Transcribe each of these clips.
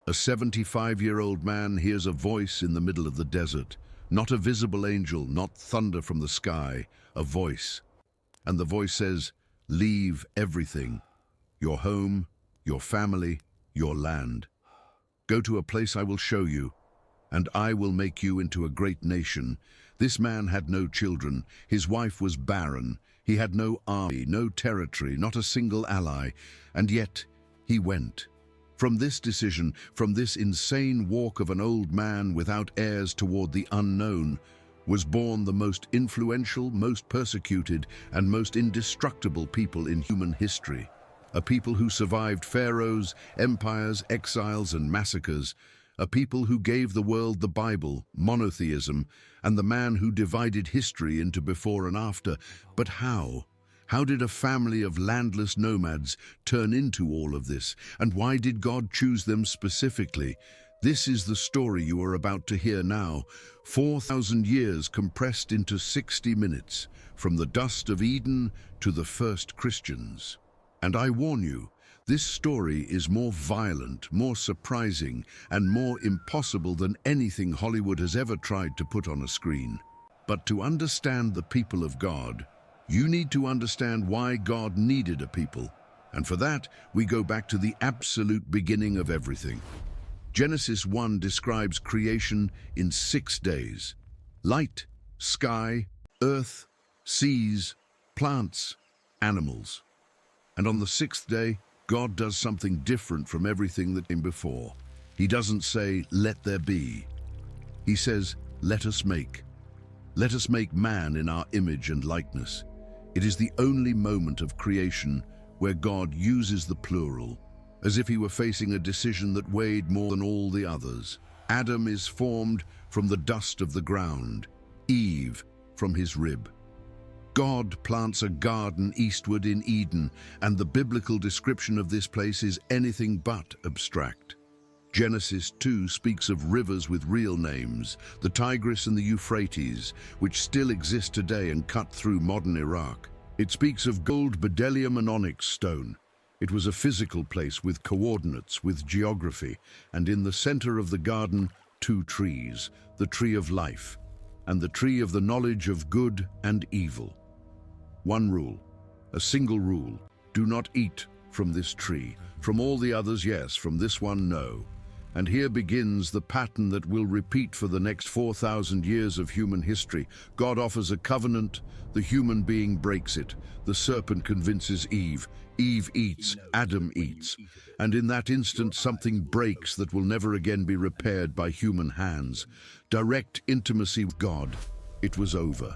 A 75-year-old man hears a voice in the middle of the desert. Not a visible angel, not thunder from the sky, a voice. And the voice says, "Leave everything, your home, your family, your land. Go to a place I will show you, and I will make you into a great nation." This man had no children. His wife was barren. He had no army, no territory, not a single ally. And yet he went. From this decision, from this insane walk of an old man without heirs toward the unknown, was born the most influential, most persecuted, and most indestructible people in human history. A people who survived pharaohs, empires, exiles, and massacres. A people who gave the world the Bible, monotheism, and the man who divided history into before and after. But how? How did a family of landless nomads turn into all of this? And why did God choose them specifically? This is the story you are about to hear now. 4,000 years compressed into 60 minutes, from the dust of Eden to the first Christians. And I warn you, this story is more violent, more surprising, and more impossible than anything Hollywood has ever tried to put on a screen. But to understand the people of God, you need to understand why God needed a people. And for that, we go back to the absolute beginning of everything. Genesis 1 describes creation in 6 days. Light, sky, earth, seas, plants, animals. And on the 6th day, God does something different from everything that came before. He doesn't say, "Let there be." He says, "Let us make. Let us make man in our image and likeness." It is the only moment of creation where God uses the plural, as if he were facing a decision that weighed more than all the others. Adam is formed from the dust of the ground, Eve from his rib. God plants a garden eastward in Eden, and the biblical description of this place is anything but abstract. Genesis 2 speaks of rivers with real names, the Tigris and the Euphrates, which still exist today and cut through modern Iraq. It speaks of gold, bdellium, and onyx stone. It was a physical place with coordinates, with geography, and in the center of the garden, 2 trees, the tree of life and the tree of the knowledge of good and evil. One rule, a single rule: do not eat from this tree. From all the others, yes; from this one, no. And here begins the pattern that will repeat for the next 4,000 years of human history. God offers a covenant, the human being breaks it. The serpent convinces Eve. Eve eats, Adam eats. And in that instant, something breaks that will never again be repaired by human hands. Direct intimacy with God. It was over.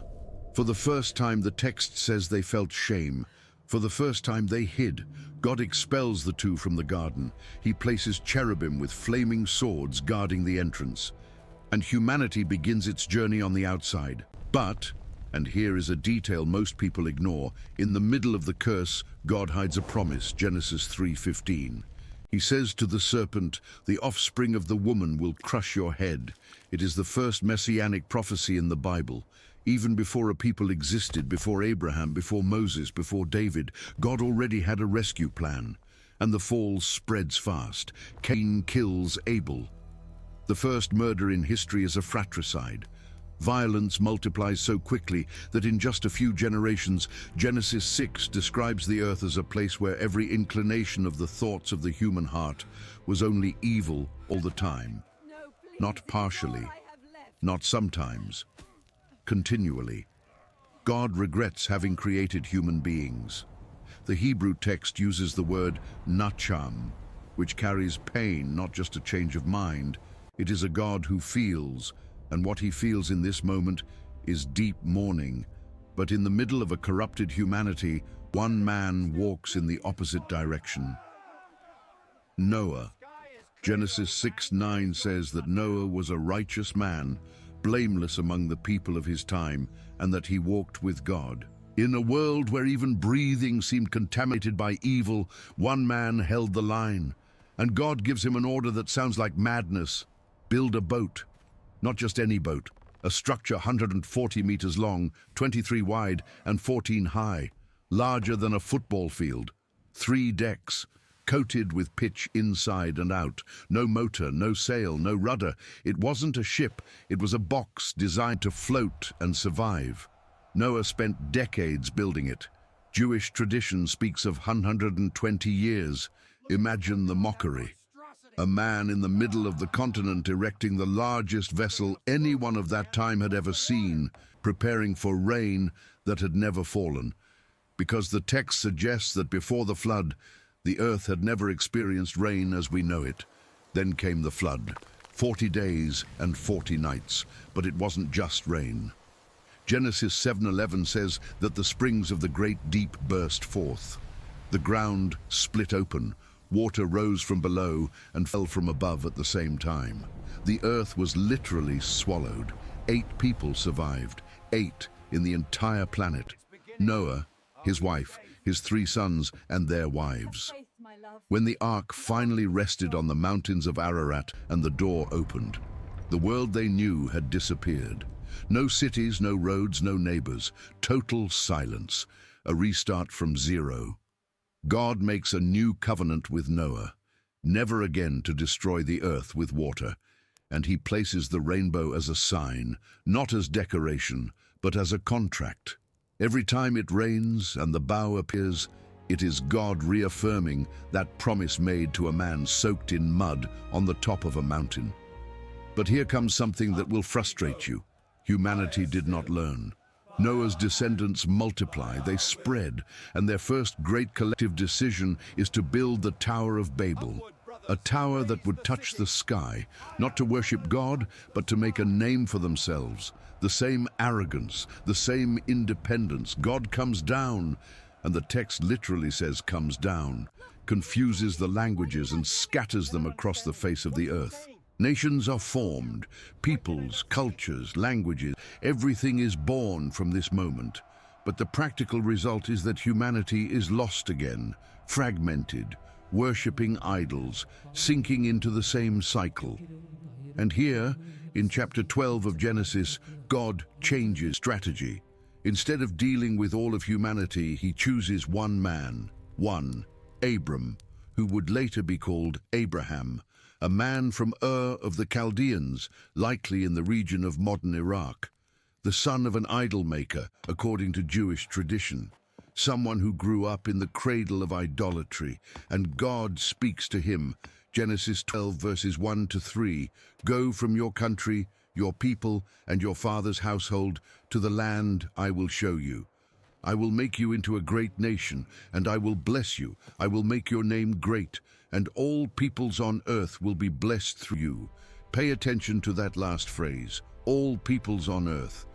For the first time, the text says they felt shame. For the first time, they hid. God expels the two from the garden. He places cherubim with flaming swords guarding the entrance. And humanity begins its journey on the outside. But, and here is a detail most people ignore, in the middle of the curse, God hides a promise, Genesis 3:15. He says to the serpent, "The offspring of the woman will crush your head." It is the first messianic prophecy in the Bible. Even before a people existed, before Abraham, before Moses, before David, God already had a rescue plan. And the fall spreads fast. Cain kills Abel. The first murder in history is a fratricide. Violence multiplies so quickly that in just a few generations, Genesis 6 describes the earth as a place where every inclination of the thoughts of the human heart was only evil all the time. Not partially, not sometimes. Continually. God regrets having created human beings. The Hebrew text uses the word nacham, which carries pain, not just a change of mind. It is a God who feels, and what he feels in this moment is deep mourning. But in the middle of a corrupted humanity, one man walks in the opposite direction. Noah. Genesis 6:9 says that Noah was a righteous man, blameless among the people of his time, and that he walked with God. In a world where even breathing seemed contaminated by evil, one man held the line. And God gives him an order that sounds like madness. Build a boat. Not just any boat. A structure 140 meters long, 23 wide, and 14 high. Larger than a football field. 3 decks. coated with pitch inside and out. No motor, no sail, no rudder. It wasn't a ship, it was a box designed to float and survive. Noah spent decades building it. Jewish tradition speaks of 120 years. Imagine the mockery. A man in the middle of the continent erecting the largest vessel anyone of that time had ever seen, preparing for rain that had never fallen. Because the text suggests that before the flood, the earth had never experienced rain as we know it. Then came the flood, 40 days and 40 nights, but it wasn't just rain. Genesis 7:11 says that the springs of the great deep burst forth. The ground split open, water rose from below and fell from above at the same time. The earth was literally swallowed. 8 people survived, 8 in the entire planet. Noah, his wife, his 3 sons, and their wives. When the ark finally rested on the mountains of Ararat and the door opened, the world they knew had disappeared. No cities, no roads, no neighbors. Total silence. A restart from zero. God makes a new covenant with Noah, never again to destroy the earth with water, and he places the rainbow as a sign, not as decoration, but as a contract. Every time it rains and the bow appears, it is God reaffirming that promise made to a man soaked in mud on the top of a mountain. But here comes something that will frustrate you. Humanity did not learn. Noah's descendants multiply, they spread, and their first great collective decision is to build the Tower of Babel, a tower that would touch the sky, not to worship God, but to make a name for themselves. The same arrogance, the same independence. God comes down, and the text literally says comes down, confuses the languages and scatters them across the face of the earth. Nations are formed, peoples, cultures, languages, everything is born from this moment. But the practical result is that humanity is lost again, fragmented, worshipping idols, sinking into the same cycle. And here, in chapter 12 of Genesis, God changes strategy. Instead of dealing with all of humanity, he chooses one man, Abram, who would later be called Abraham, a man from Ur of the Chaldeans, likely in the region of modern Iraq, the son of an idol maker, according to Jewish tradition, someone who grew up in the cradle of idolatry, and God speaks to him. Genesis 12 verses 1 to 3, "Go from your country, your people, and your father's household to the land I will show you. I will make you into a great nation, and I will bless you. I will make your name great, and all peoples on earth will be blessed through you." Pay attention to that last phrase, all peoples on earth.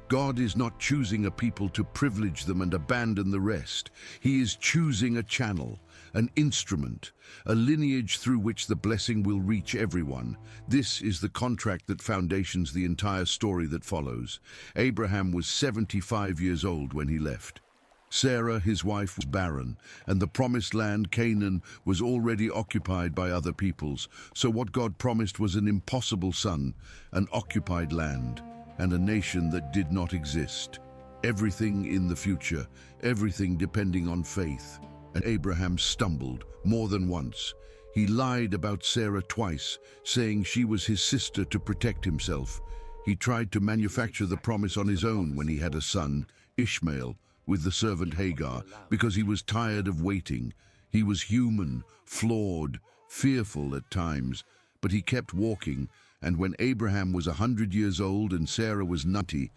God is not choosing a people to privilege them and abandon the rest. He is choosing a channel, an instrument, a lineage through which the blessing will reach everyone. This is the contract that foundations the entire story that follows. Abraham was 75 years old when he left. Sarah, his wife, was barren, and the promised land, Canaan, was already occupied by other peoples. So what God promised was an impossible son, an occupied land, and a nation that did not exist. Everything in the future, everything depending on faith. And Abraham stumbled more than once. He lied about Sarah twice, saying she was his sister to protect himself. He tried to manufacture the promise on his own when he had a son, Ishmael, with the servant Hagar, because he was tired of waiting. He was human, flawed, fearful at times, but he kept walking, and when Abraham was 100 years old and Sarah was 90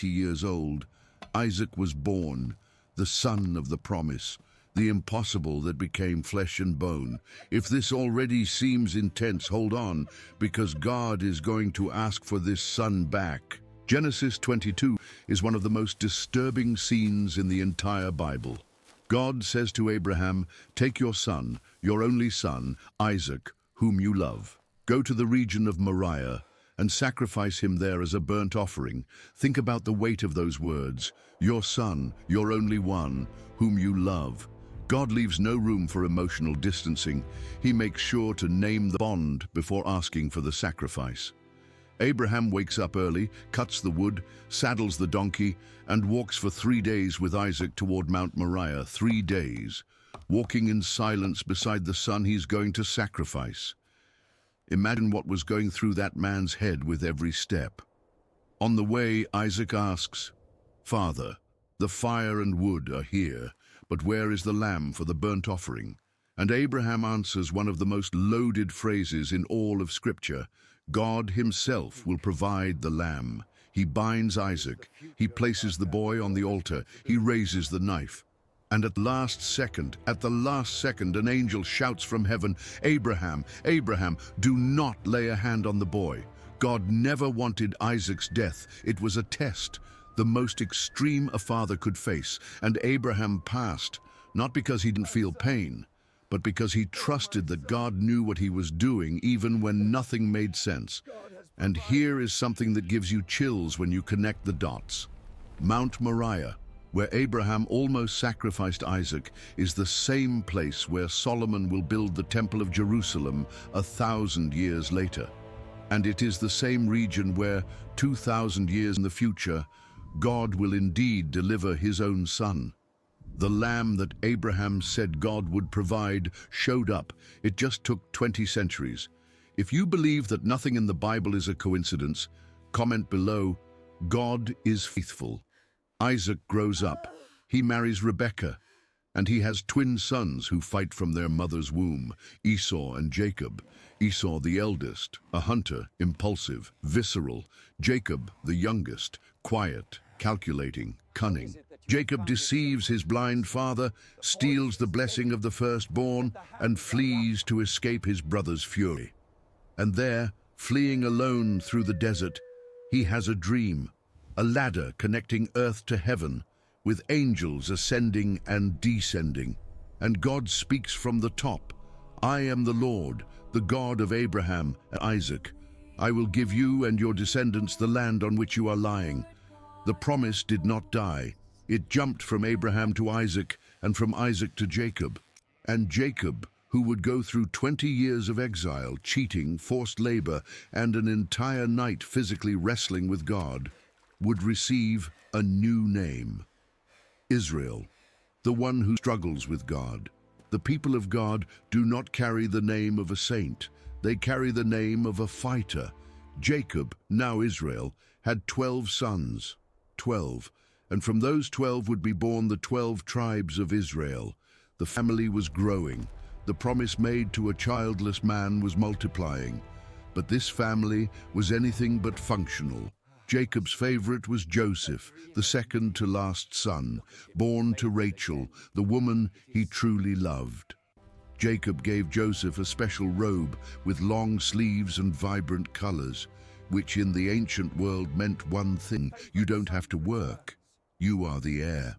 years old, Isaac was born, the son of the promise, the impossible that became flesh and bone. If this already seems intense, hold on, because God is going to ask for this son back. Genesis 22 is one of the most disturbing scenes in the entire Bible. God says to Abraham, "Take your son, your only son, Isaac, whom you love. Go to the region of Moriah and sacrifice him there as a burnt offering." Think about the weight of those words. Your son, your only one, whom you love. God leaves no room for emotional distancing. He makes sure to name the bond before asking for the sacrifice. Abraham wakes up early, cuts the wood, saddles the donkey, and walks for 3 days with Isaac toward Mount Moriah. 3 days. walking in silence beside the son he's going to sacrifice. Imagine what was going through that man's head with every step. On the way, Isaac asks, "Father, the fire and wood are here, but where is the lamb for the burnt offering?" And Abraham answers one of the most loaded phrases in all of Scripture: God himself will provide the lamb. He binds Isaac, he places the boy on the altar, he raises the knife. And at the last second, an angel shouts from heaven, "Abraham, Abraham, do not lay a hand on the boy." God never wanted Isaac's death. It was a test, the most extreme a father could face. And Abraham passed, not because he didn't feel pain, but because he trusted that God knew what he was doing even when nothing made sense. And here is something that gives you chills when you connect the dots. Mount Moriah, where Abraham almost sacrificed Isaac, is the same place where Solomon will build the Temple of Jerusalem 1,000 years later. And it is the same region where, 2,000 years in the future, God will indeed deliver his own son. The lamb that Abraham said God would provide showed up. It just took 20 centuries. If you believe that nothing in the Bible is a coincidence, comment below, God is faithful. Isaac grows up. He marries Rebekah, and he has twin sons who fight from their mother's womb, Esau and Jacob. Esau, the eldest, a hunter, impulsive, visceral. Jacob, the youngest, quiet, calculating, cunning. Jacob deceives his blind father, steals the blessing of the firstborn, and flees to escape his brother's fury. And there, fleeing alone through the desert, he has a dream. A ladder connecting earth to heaven, with angels ascending and descending. And God speaks from the top, "I am the Lord, the God of Abraham and Isaac. I will give you and your descendants the land on which you are lying." The promise did not die. It jumped from Abraham to Isaac, and from Isaac to Jacob. And Jacob, who would go through 20 years of exile, cheating, forced labor, and an entire night physically wrestling with God, would receive a new name. Israel, the one who struggles with God. The people of God do not carry the name of a saint. They carry the name of a fighter. Jacob, now Israel, had 12 sons. 12. And from those 12 would be born the 12 tribes of Israel. The family was growing. The promise made to a childless man was multiplying. But this family was anything but functional. Jacob's favorite was Joseph, the second to last son, born to Rachel, the woman he truly loved. Jacob gave Joseph a special robe with long sleeves and vibrant colors, which in the ancient world meant one thing: you don't have to work. You are the heir.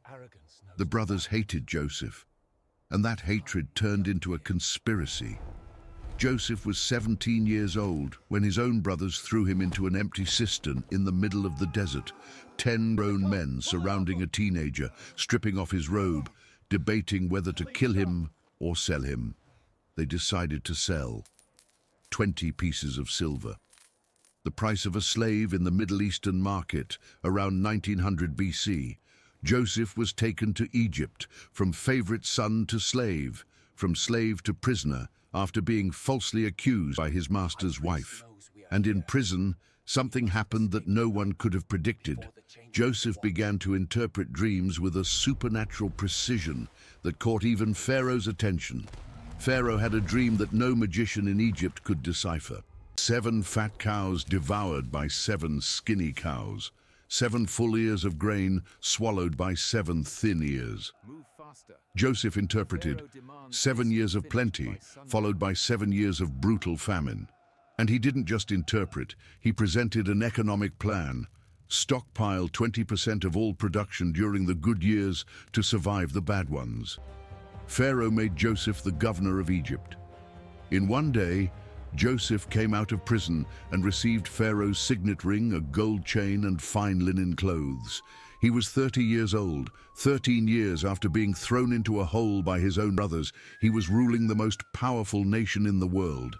The brothers hated Joseph, and that hatred turned into a conspiracy. Joseph was 17 years old when his own brothers threw him into an empty cistern in the middle of the desert. 10 grown men surrounding a teenager, stripping off his robe, debating whether to kill him or sell him. They decided to sell. 20 pieces of silver. The price of a slave in the Middle Eastern market around 1900 BC. Joseph was taken to Egypt, from favorite son to slave, from slave to prisoner, after being falsely accused by his master's wife. And in prison, something happened that no one could have predicted. Joseph began to interpret dreams with a supernatural precision that caught even Pharaoh's attention. Pharaoh had a dream that no magician in Egypt could decipher. 7 fat cows devoured by 7 skinny cows. 7 full ears of grain swallowed by 7 thin ears. Joseph interpreted 7 years of plenty, followed by 7 years of brutal famine. And he didn't just interpret, he presented an economic plan. Stockpile 20% of all production during the good years to survive the bad ones. Pharaoh made Joseph the governor of Egypt. In one day, Joseph came out of prison and received Pharaoh's signet ring, a gold chain, and fine linen clothes. He was 30 years old. 13 years after being thrown into a hole by his own brothers, he was ruling the most powerful nation in the world.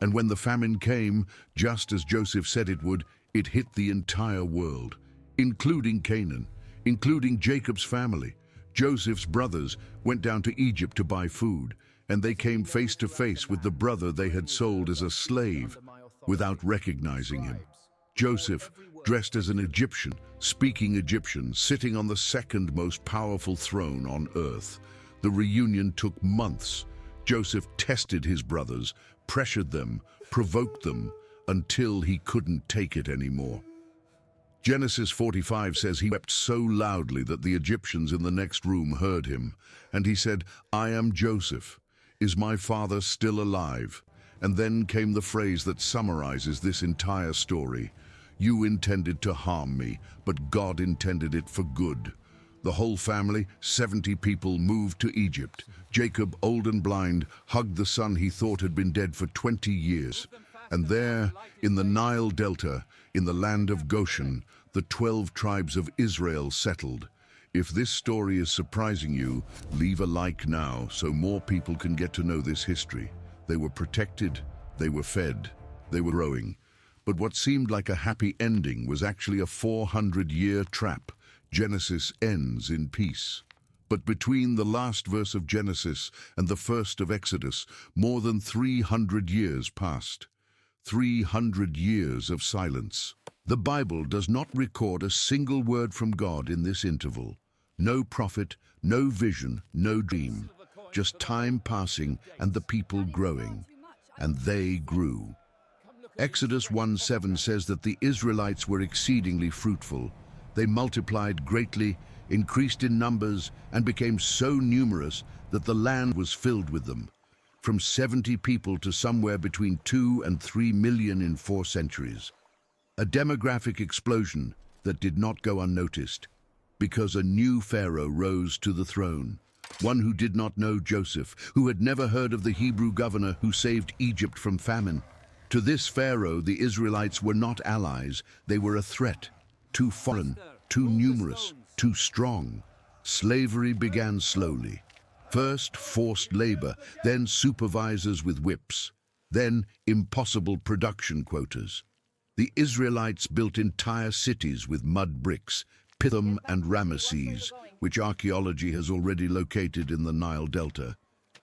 And when the famine came, just as Joseph said it would, it hit the entire world, including Canaan, including Jacob's family. Joseph's brothers went down to Egypt to buy food, and they came face to face with the brother they had sold as a slave without recognizing him. Joseph, dressed as an Egyptian, speaking Egyptian, sitting on the second most powerful throne on earth. The reunion took months. Joseph tested his brothers, pressured them, provoked them, until he couldn't take it anymore. Genesis 45 says he wept so loudly that the Egyptians in the next room heard him, and he said, "I am Joseph. Is my father still alive?" And then came the phrase that summarizes this entire story. "You intended to harm me, but God intended it for good." The whole family, 70 people, moved to Egypt. Jacob, old and blind, hugged the son he thought had been dead for 20 years. And there, in the Nile Delta, in the land of Goshen, the 12 tribes of Israel settled. If this story is surprising you, leave a like now so more people can get to know this history. They were protected, they were fed, they were growing. But what seemed like a happy ending was actually a 400-year trap. Genesis ends in peace. But between the last verse of Genesis and the first of Exodus, more than 300 years passed. 300 years of silence. The Bible does not record a single word from God in this interval. No prophet, no vision, no dream. Just time passing and the people growing. And they grew. Exodus 1:7 says that the Israelites were exceedingly fruitful. They multiplied greatly, increased in numbers, and became so numerous that the land was filled with them. From 70 people to somewhere between 2 and 3 million in 4 centuries. A demographic explosion that did not go unnoticed, because a new Pharaoh rose to the throne. One who did not know Joseph, who had never heard of the Hebrew governor who saved Egypt from famine. To this Pharaoh, the Israelites were not allies, they were a threat. Too foreign, too numerous, too strong. Slavery began slowly. First forced labor, then supervisors with whips, then impossible production quotas. The Israelites built entire cities with mud bricks, Pithom and Ramesses, which archaeology has already located in the Nile Delta.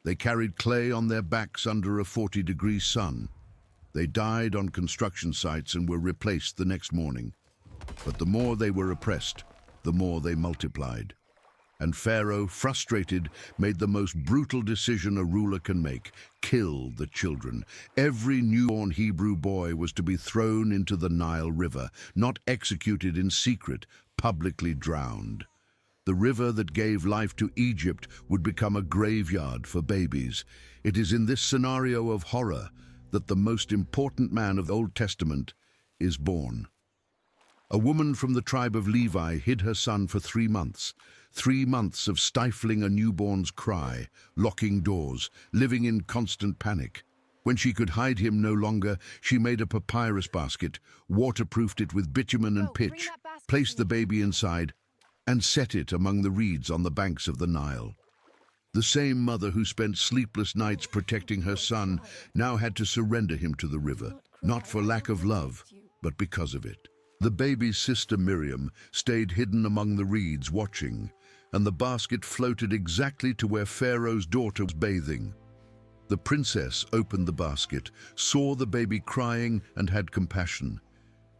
They carried clay on their backs under a 40-degree sun. They died on construction sites and were replaced the next morning. But the more they were oppressed, the more they multiplied. And Pharaoh, frustrated, made the most brutal decision a ruler can make: kill the children. Every newborn Hebrew boy was to be thrown into the Nile River, not executed in secret, publicly drowned. The river that gave life to Egypt would become a graveyard for babies. It is in this scenario of horror that the most important man of the Old Testament is born. A woman from the tribe of Levi hid her son for 3 months. 3 months of stifling a newborn's cry, locking doors, living in constant panic. When she could hide him no longer, she made a papyrus basket, waterproofed it with bitumen and pitch, placed the baby inside, and set it among the reeds on the banks of the Nile. The same mother who spent sleepless nights protecting her son now had to surrender him to the river, not for lack of love, but because of it. The baby's sister Miriam stayed hidden among the reeds watching, and the basket floated exactly to where Pharaoh's daughter was bathing. The princess opened the basket, saw the baby crying, and had compassion.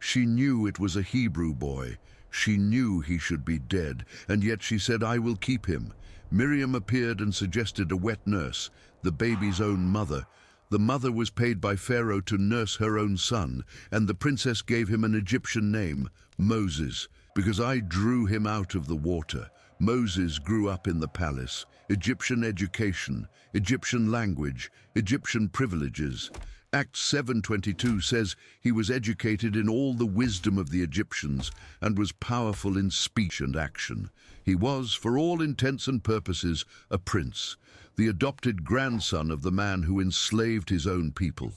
She knew it was a Hebrew boy. She knew he should be dead, and yet she said, "I will keep him." Miriam appeared and suggested a wet nurse, the baby's own mother. The mother was paid by Pharaoh to nurse her own son, and the princess gave him an Egyptian name, Moses, because I drew him out of the water. Moses grew up in the palace. Egyptian education, Egyptian language, Egyptian privileges. Acts 7:22 says he was educated in all the wisdom of the Egyptians and was powerful in speech and action. He was, for all intents and purposes, a prince, the adopted grandson of the man who enslaved his own people.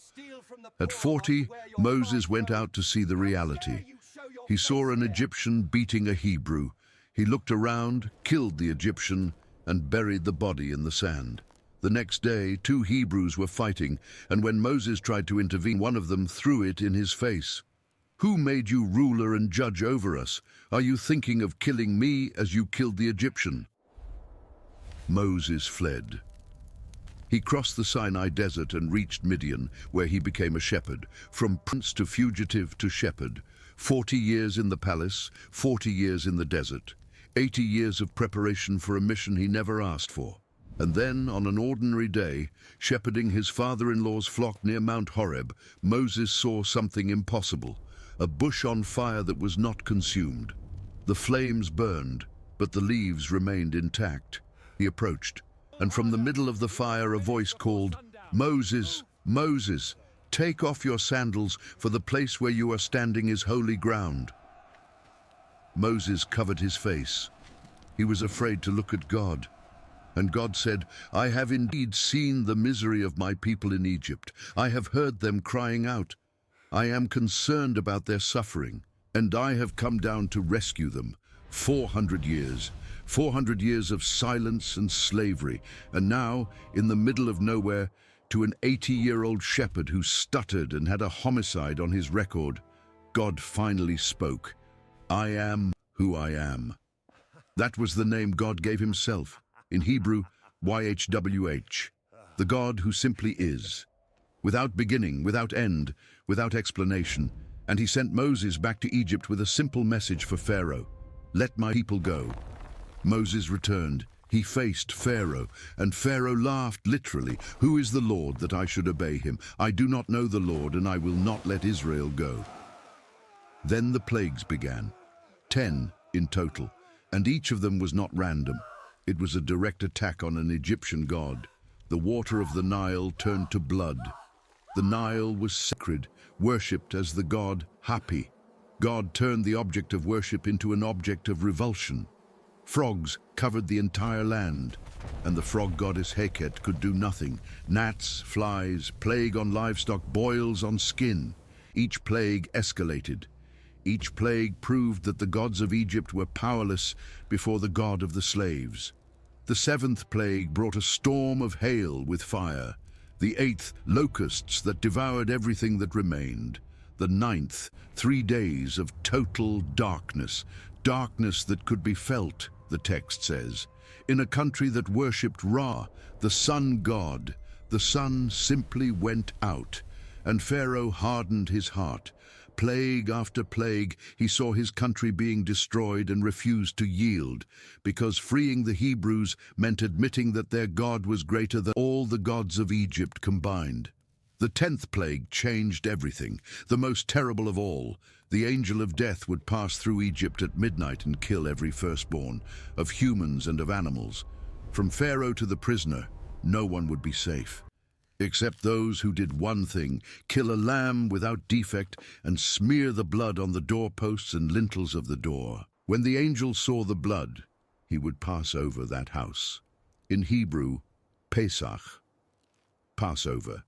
At 40, Moses went out to see the reality. He saw an Egyptian beating a Hebrew. He looked around, killed the Egyptian, and buried the body in the sand. The next day, 2 Hebrews were fighting, and when Moses tried to intervene, one of them threw it in his face. "Who made you ruler and judge over us? Are you thinking of killing me as you killed the Egyptian?" Moses fled. He crossed the Sinai desert and reached Midian, where he became a shepherd. From prince to fugitive to shepherd. 40 years in the palace, 40 years in the desert. 80 years of preparation for a mission he never asked for. And then, on an ordinary day, shepherding his father-in-law's flock near Mount Horeb, Moses saw something impossible, a bush on fire that was not consumed. The flames burned, but the leaves remained intact. He approached, and from the middle of the fire a voice called, "Moses, Moses, take off your sandals, for the place where you are standing is holy ground." Moses covered his face. He was afraid to look at God. And God said, "I have indeed seen the misery of my people in Egypt. I have heard them crying out. I am concerned about their suffering, and I have come down to rescue them. 400 years. 400 years of silence and slavery, and now, in the middle of nowhere, to an 80-year-old shepherd who stuttered and had a homicide on his record, God finally spoke, "I am who I am." That was the name God gave himself. In Hebrew, YHWH, the God who simply is, without beginning, without end, without explanation. And he sent Moses back to Egypt with a simple message for Pharaoh: "Let my people go." Moses returned. He faced Pharaoh, and Pharaoh laughed literally. "Who is the Lord that I should obey him? I do not know the Lord, and I will not let Israel go." Then the plagues began, 10 in total, and each of them was not random. It was a direct attack on an Egyptian god. The water of the Nile turned to blood. The Nile was sacred, worshipped as the god Hapi. God turned the object of worship into an object of revulsion. Frogs covered the entire land, and the frog goddess Heket could do nothing. Gnats, flies, plague on livestock, boils on skin. Each plague escalated. Each plague proved that the gods of Egypt were powerless before the God of the slaves. The 7th plague brought a storm of hail with fire. The 8th, locusts that devoured everything that remained. The 9th, 3 days of total darkness. Darkness that could be felt, the text says. In a country that worshipped Ra, the sun god, the sun simply went out, and Pharaoh hardened his heart. Plague after plague, he saw his country being destroyed and refused to yield, because freeing the Hebrews meant admitting that their God was greater than all the gods of Egypt combined. The 10th plague changed everything, the most terrible of all. The angel of death would pass through Egypt at midnight and kill every firstborn, of humans and of animals. From Pharaoh to the prisoner, no one would be safe, except those who did one thing: kill a lamb without defect and smear the blood on the doorposts and lintels of the door. When the angel saw the blood, he would pass over that house. In Hebrew, Pesach, Passover.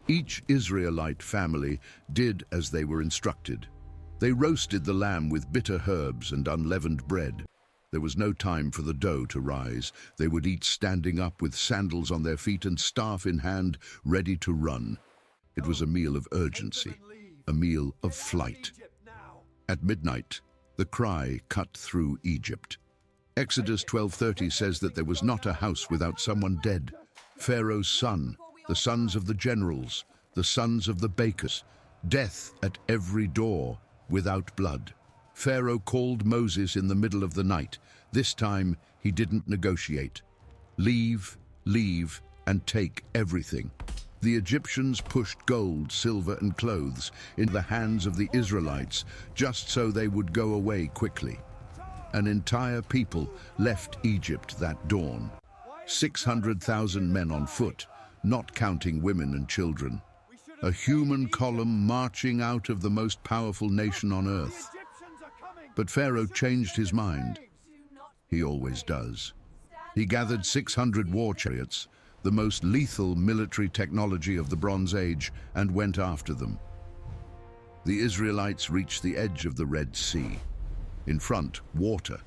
Each Israelite family did as they were instructed. They roasted the lamb with bitter herbs and unleavened bread. There was no time for the dough to rise. They would eat standing up with sandals on their feet and staff in hand, ready to run. It was a meal of urgency, a meal of flight. At midnight, the cry cut through Egypt. Exodus 12:30 says that there was not a house without someone dead. Pharaoh's son, the sons of the generals, the sons of the bakers, death at every door without blood. Pharaoh called Moses in the middle of the night. This time, he didn't negotiate. Leave, leave, and take everything. The Egyptians pushed gold, silver, and clothes into the hands of the Israelites, just so they would go away quickly. An entire people left Egypt that dawn. 600,000 men on foot, not counting women and children. A human column marching out of the most powerful nation on earth. But Pharaoh changed his mind. He always does. He gathered 600 war chariots, the most lethal military technology of the Bronze Age, and went after them. The Israelites reached the edge of the Red Sea. In front, water.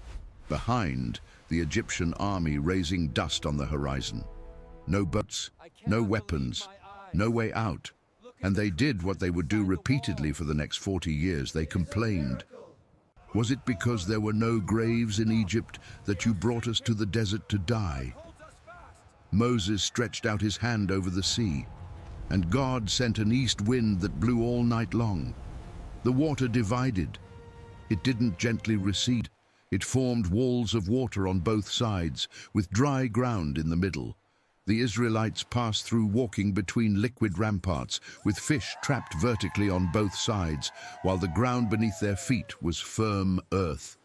Behind, the Egyptian army raising dust on the horizon. No boats, no weapons, no way out. And they did what they would do repeatedly for the next 40 years. They complained. Was it because there were no graves in Egypt that you brought us to the desert to die? Moses stretched out his hand over the sea, and God sent an east wind that blew all night long. The water divided. It didn't gently recede. It formed walls of water on both sides, with dry ground in the middle. The Israelites passed through walking between liquid ramparts, with fish trapped vertically on both sides, while the ground beneath their feet was firm earth.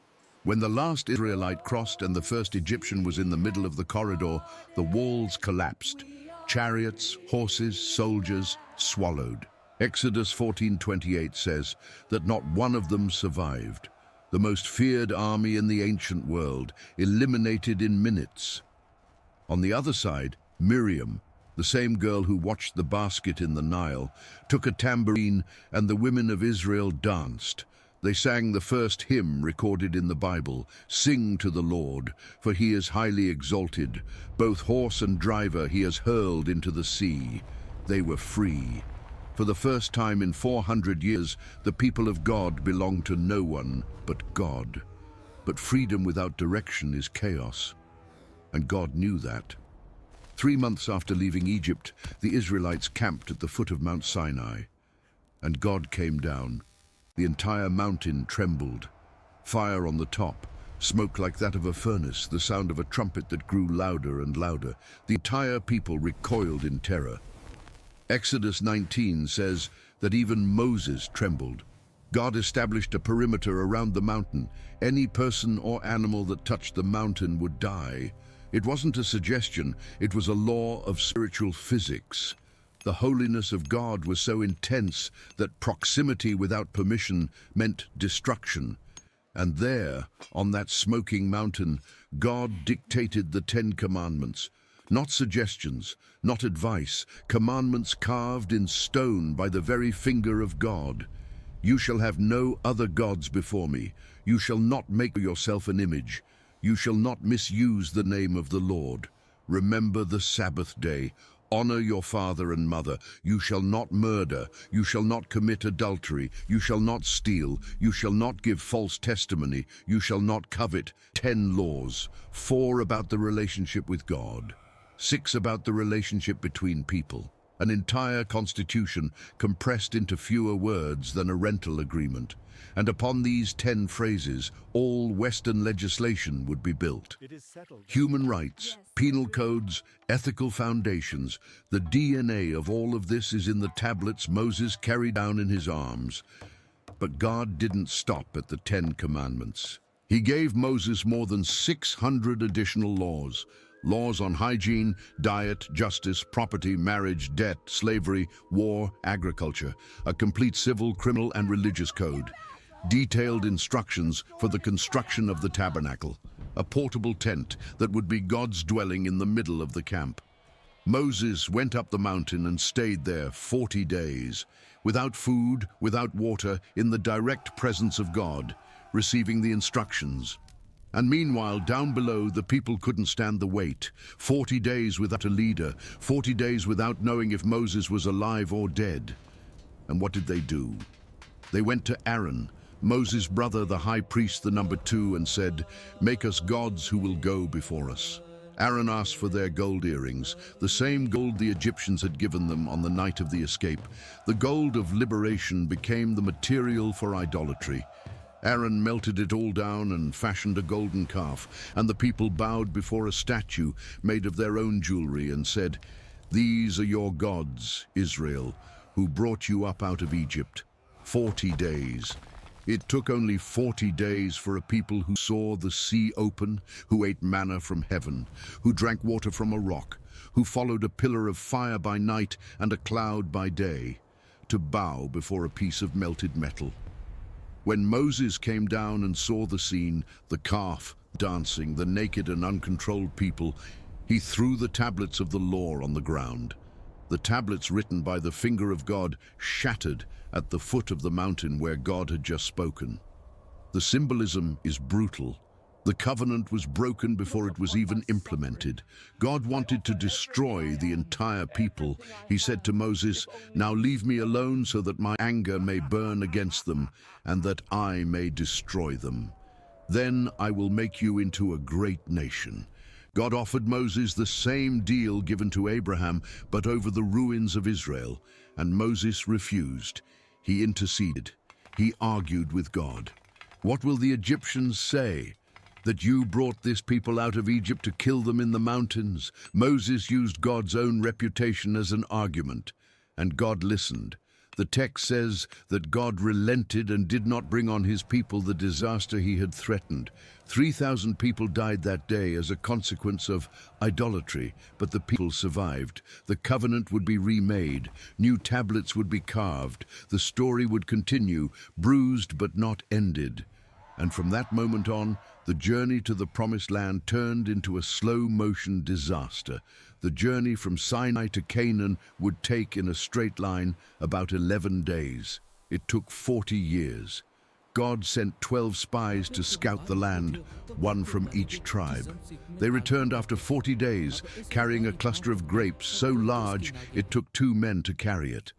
When the last Israelite crossed and the first Egyptian was in the middle of the corridor, the walls collapsed. Chariots, horses, soldiers swallowed. Exodus 14:28 says that not one of them survived. The most feared army in the ancient world, eliminated in minutes. On the other side, Miriam, the same girl who watched the basket in the Nile, took a tambourine and the women of Israel danced. They sang the first hymn recorded in the Bible, "Sing to the Lord, for he is highly exalted. Both horse and driver he has hurled into the sea." They were free. For the first time in 400 years, the people of God belong to no one but God. But freedom without direction is chaos, and God knew that. 3 months after leaving Egypt, the Israelites camped at the foot of Mount Sinai, and God came down. The entire mountain trembled. Fire on the top, smoke like that of a furnace, the sound of a trumpet that grew louder and louder. The entire people recoiled in terror. Exodus 19 says that even Moses trembled. God established a perimeter around the mountain. Any person or animal that touched the mountain would die. It wasn't a suggestion, it was a law of spiritual physics. The holiness of God was so intense that proximity without permission meant destruction. And there, on that smoking mountain, God dictated the 10 Commandments. Not suggestions, not advice, commandments carved in stone by the very finger of God. You shall have no other gods before me. You shall not make yourself an image. You shall not misuse the name of the Lord. Remember the Sabbath day. Honor your father and mother. You shall not murder. You shall not commit adultery. You shall not steal. You shall not give false testimony. You shall not covet. 10 laws. 4 about the relationship with God. 6 about the relationship between people. An entire constitution compressed into fewer words than a rental agreement. And upon these 10 phrases, all Western legislation would be built. Human rights, penal codes, ethical foundations, the DNA of all of this is in the tablets Moses carried down in his arms. But God didn't stop at the 10 Commandments. He gave Moses more than 600 additional laws. Laws on hygiene, diet, justice, property, marriage, debt, slavery, war, agriculture, a complete civil, criminal, and religious code. Detailed instructions for the construction of the tabernacle, a portable tent that would be God's dwelling in the middle of the camp. Moses went up the mountain and stayed there 40 days, without food, without water, in the direct presence of God, receiving the instructions. And meanwhile, down below, the people couldn't stand the wait. 40 days without a leader, 40 days without knowing if Moses was alive or dead. And what did they do? They went to Aaron, Moses' brother, the high priest, the number 2, and said, "Make us gods who will go before us." Aaron asked for their gold earrings, the same gold the Egyptians had given them on the night of the escape. The gold of liberation became the material for idolatry. Aaron melted it all down and fashioned a golden calf, and the people bowed before a statue made of their own jewelry and said, "These are your gods, Israel, who brought you up out of Egypt." 40 days. It took only 40 days for a people who saw the sea open, who ate manna from heaven, who drank water from a rock, who followed a pillar of fire by night and a cloud by day, to bow before a piece of melted metal. When Moses came down and saw the scene, the calf dancing, the naked and uncontrolled people, he threw the tablets of the law on the ground. The tablets written by the finger of God shattered at the foot of the mountain where God had just spoken. The symbolism is brutal. The covenant was broken before it was even implemented. God wanted to destroy the entire people. He said to Moses, "Now leave me alone so that my anger may burn against them and that I may destroy them. Then I will make you into a great nation. God offered Moses the same deal given to Abraham, but over the ruins of Israel, and Moses refused. He interceded. He argued with God. What will the Egyptians say? That you brought this people out of Egypt to kill them in the mountains? Moses used God's own reputation as an argument, and God listened. The text says that God relented and did not bring on his people the disaster he had threatened. 3,000 people died that day as a consequence of idolatry, but the people survived. The covenant would be remade. New tablets would be carved. The story would continue, bruised but not ended. And from that moment on, the journey to the Promised Land turned into a slow-motion disaster. The journey from Sinai to Canaan would take, in a straight line, about 11 days. It took 40 years. God sent 12 spies to scout the land, one from each tribe. They returned after 40 days, carrying a cluster of grapes so large it took 2 men to carry it.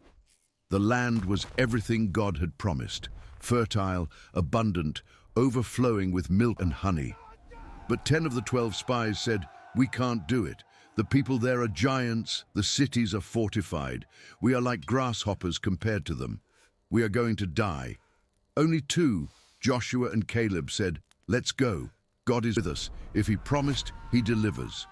The land was everything God had promised: fertile, abundant, overflowing with milk and honey. But 10 of the 12 spies said, "We can't do it. The people there are giants, the cities are fortified. We are like grasshoppers compared to them. We are going to die." Only 2, Joshua and Caleb, said, "Let's go. God is with us. If he promised, he delivers."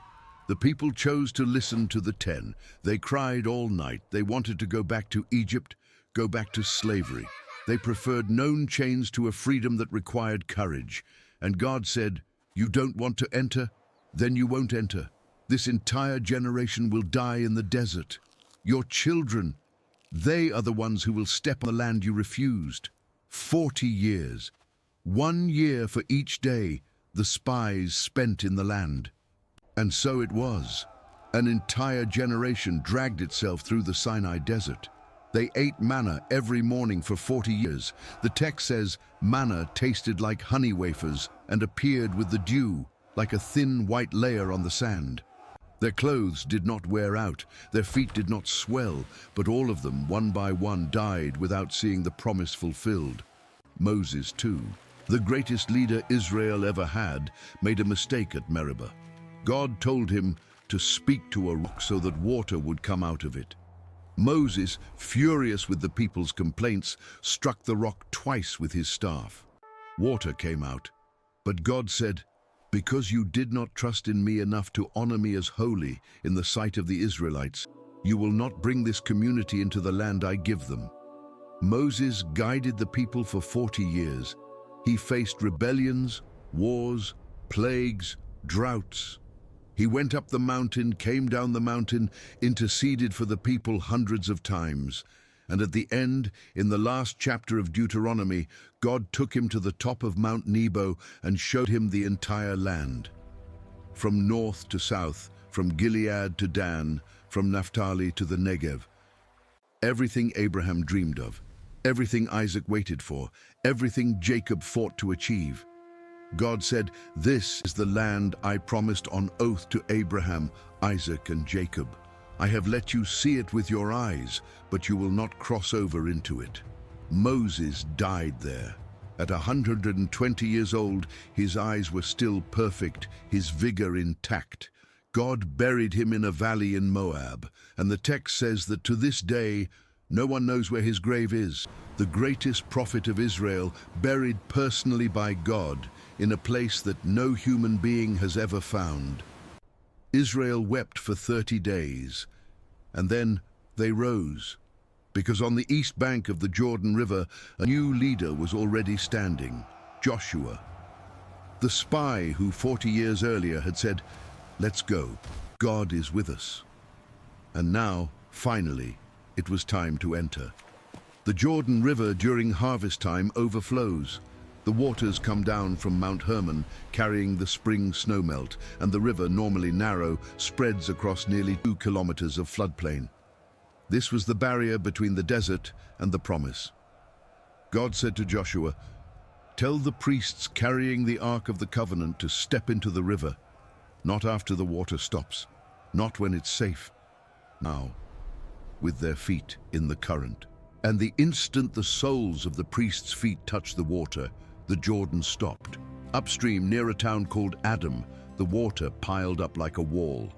The people chose to listen to the 10. They cried all night. They wanted to go back to Egypt, go back to slavery. They preferred known chains to a freedom that required courage. And God said, "You don't want to enter? Then you won't enter. This entire generation will die in the desert. Your children, they are the ones who will step on the land you refused." 40 years, 1 year for each day the spies spent in the land. And so it was. An entire generation dragged itself through the Sinai desert. They ate manna every morning for 40 years. The text says manna tasted like honey wafers and appeared with the dew, like a thin white layer on the sand. Their clothes did not wear out, their feet did not swell, but all of them, one by one, died without seeing the promise fulfilled. Moses, too, the greatest leader Israel ever had, made a mistake at Meribah. God told him to speak to a rock so that water would come out of it. Moses, furious with the people's complaints, struck the rock twice with his staff. Water came out, but God said, "Because you did not trust in me enough to honor me as holy in the sight of the Israelites, you will not bring this community into the land I give them." Moses guided the people for 40 years. He faced rebellions, wars, plagues, droughts. He went up the mountain, came down the mountain, interceded for the people hundreds of times. And at the end, in the last chapter of Deuteronomy, God took him to the top of Mount Nebo and showed him the entire land. From north to south, from Gilead to Dan, from Naphtali to the Negev. Everything Abraham dreamed of, everything Isaac waited for, everything Jacob fought to achieve. God said, "This is the land I promised on oath to Abraham, Isaac, and Jacob. I have let you see it with your eyes, but you will not cross over into it." Moses died there. At 120 years old, his eyes were still perfect, his vigor intact. God buried him in a valley in Moab, and the text says that to this day, no one knows where his grave is. The greatest prophet of Israel, buried personally by God, in a place that no human being has ever found. Israel wept for 30 days, and then they rose, because on the east bank of the Jordan River, a new leader was already standing, Joshua. The spy who 40 years earlier had said, "Let's go, God is with us." And now, finally, it was time to enter. The Jordan River during harvest time overflows. The waters come down from Mount Hermon, carrying the spring snowmelt, and the river, normally narrow, spreads across nearly 2 kilometers of floodplain. This was the barrier between the desert and the promise. God said to Joshua, "Tell the priests carrying the Ark of the Covenant to step into the river, not after the water stops, not when it's safe, now, with their feet in the current." And the instant the soles of the priests' feet touched the water, the Jordan stopped. Upstream, near a town called Adam, the water piled up like a wall.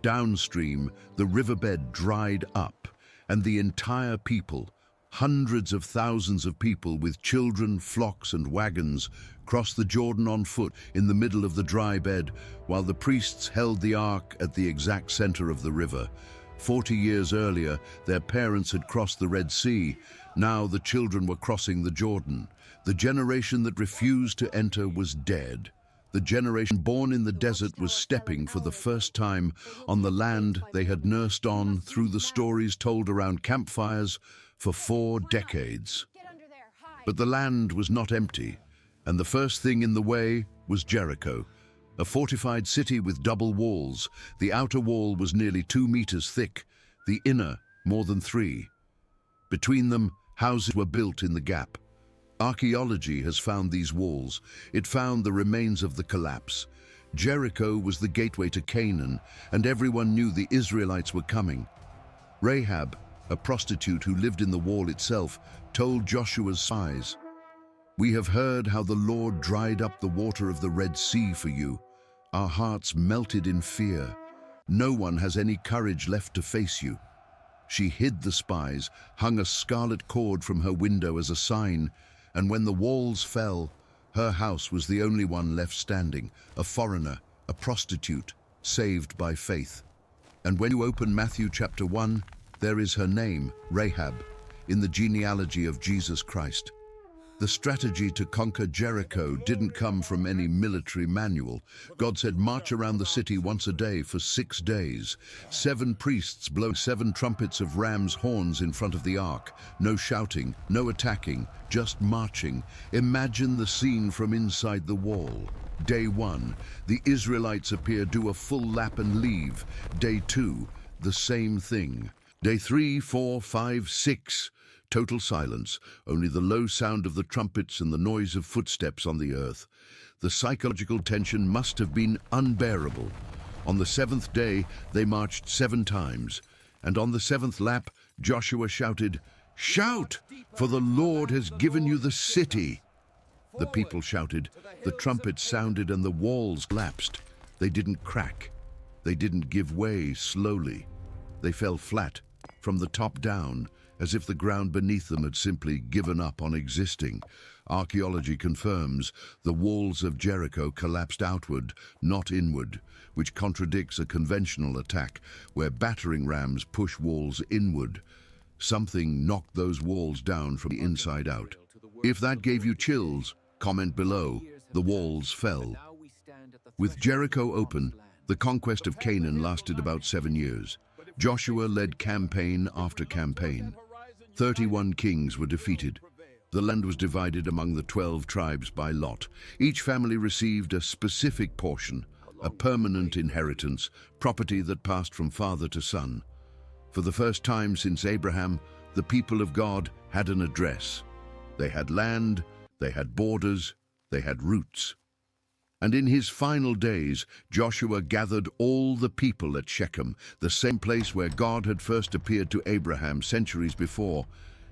Downstream, the riverbed dried up, and the entire people, hundreds of thousands of people with children, flocks, and wagons, crossed the Jordan on foot in the middle of the dry bed, while the priests held the ark at the exact center of the river. 40 years earlier, their parents had crossed the Red Sea. Now the children were crossing the Jordan. The generation that refused to enter was dead. The generation born in the desert was stepping for the first time on the land they had nursed on through the stories told around campfires for 4 decades. But the land was not empty, and the first thing in the way was Jericho, a fortified city with double walls. The outer wall was nearly 2 meters thick, the inner more than 3. Between them, houses were built in the gap. Archaeology has found these walls. It found the remains of the collapse. Jericho was the gateway to Canaan, and everyone knew the Israelites were coming. Rahab, a prostitute who lived in the wall itself, told Joshua's spies, "We have heard how the Lord dried up the water of the Red Sea for you. Our hearts melted in fear. No one has any courage left to face you." She hid the spies, hung a scarlet cord from her window as a sign, and when the walls fell, her house was the only one left standing, a foreigner, a prostitute, saved by faith. And when you open Matthew chapter 1, there is her name, Rahab, in the genealogy of Jesus Christ. The strategy to conquer Jericho didn't come from any military manual. God said, march around the city once a day for 6 days. 7 priests blow 7 trumpets of ram's horns in front of the ark. No shouting, no attacking, just marching. Imagine the scene from inside the wall. Day 1, the Israelites appear, do a full lap and leave. Day 2, the same thing. Day 3, 4, 5, 6. Total silence, only the low sound of the trumpets and the noise of footsteps on the earth. The psychological tension must have been unbearable. On the 7th day, they marched 7 times, and on the 7th lap, Joshua shouted, "Shout, for the Lord has given you the city." The people shouted, the trumpets sounded, and the walls collapsed. They didn't crack. They didn't give way slowly. They fell flat, from the top down, as if the ground beneath them had simply given up on existing. Archaeology confirms the walls of Jericho collapsed outward, not inward, which contradicts a conventional attack where battering rams push walls inward. Something knocked those walls down from the inside out. If that gave you chills, comment below. The walls fell. With Jericho open, the conquest of Canaan lasted about 7 years. Joshua led campaign after campaign. 31 kings were defeated. The land was divided among the 12 tribes by lot. Each family received a specific portion, a permanent inheritance, property that passed from father to son. For the first time since Abraham, the people of God had an address. They had land, they had borders, they had roots. And in his final days, Joshua gathered all the people at Shechem, the same place where God had first appeared to Abraham centuries before,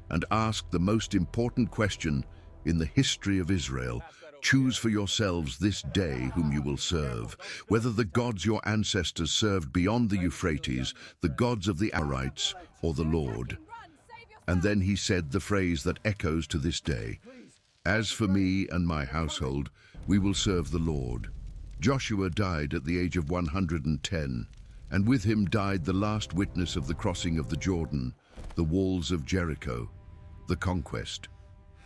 and asked the most important question in the history of Israel. Choose for yourselves this day whom you will serve, whether the gods your ancestors served beyond the Euphrates, the gods of the Amorites, or the Lord. And then he said the phrase that echoes to this day, "As for me and my household, we will serve the Lord." Joshua died at the age of 110, and with him died the last witness of the crossing of the Jordan, the walls of Jericho, the conquest.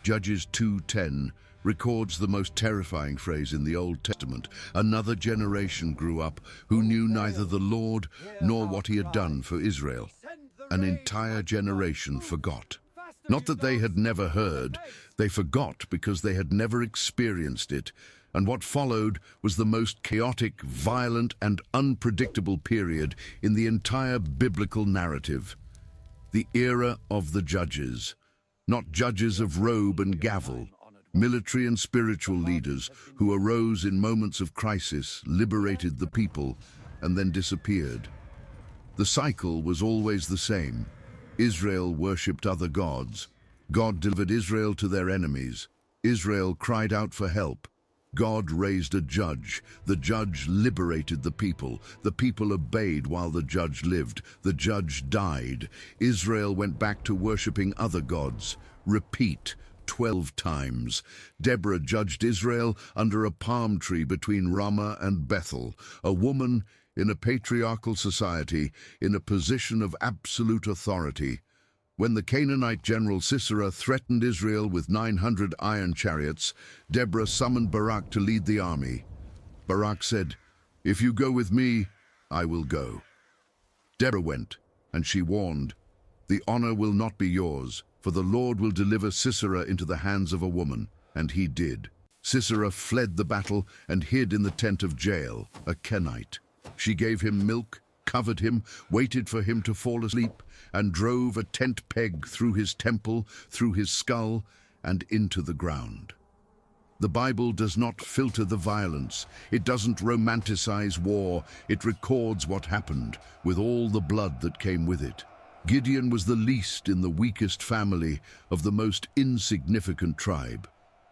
Judges 2:10 records the most terrifying phrase in the Old Testament. Another generation grew up who knew neither the Lord nor what he had done for Israel. An entire generation forgot. Not that they had never heard, they forgot because they had never experienced it, and what followed was the most chaotic, violent, and unpredictable period in the entire biblical narrative. The era of the judges. Not judges of robe and gavel, military and spiritual leaders who arose in moments of crisis, liberated the people, and then disappeared. The cycle was always the same. Israel worshipped other gods. God delivered Israel to their enemies. Israel cried out for help. God raised a judge. The judge liberated the people. The people obeyed while the judge lived. The judge died. Israel went back to worshipping other gods. Repeat 12 times. Deborah judged Israel under a palm tree between Ramah and Bethel, a woman in a patriarchal society in a position of absolute authority. When the Canaanite general Sisera threatened Israel with 900 iron chariots, Deborah summoned Barak to lead the army. Barak said, "If you go with me, I will go." Deborah went, and she warned, "The honor will not be yours, for the Lord will deliver Sisera into the hands of a woman." And he did. Sisera fled the battle and hid in the tent of Jael, a Kenite. She gave him milk, covered him, waited for him to fall asleep, and drove a tent peg through his temple, through his skull, and into the ground. The Bible does not filter the violence. It doesn't romanticize war. It records what happened, with all the blood that came with it. Gideon was the least in the weakest family of the most insignificant tribe.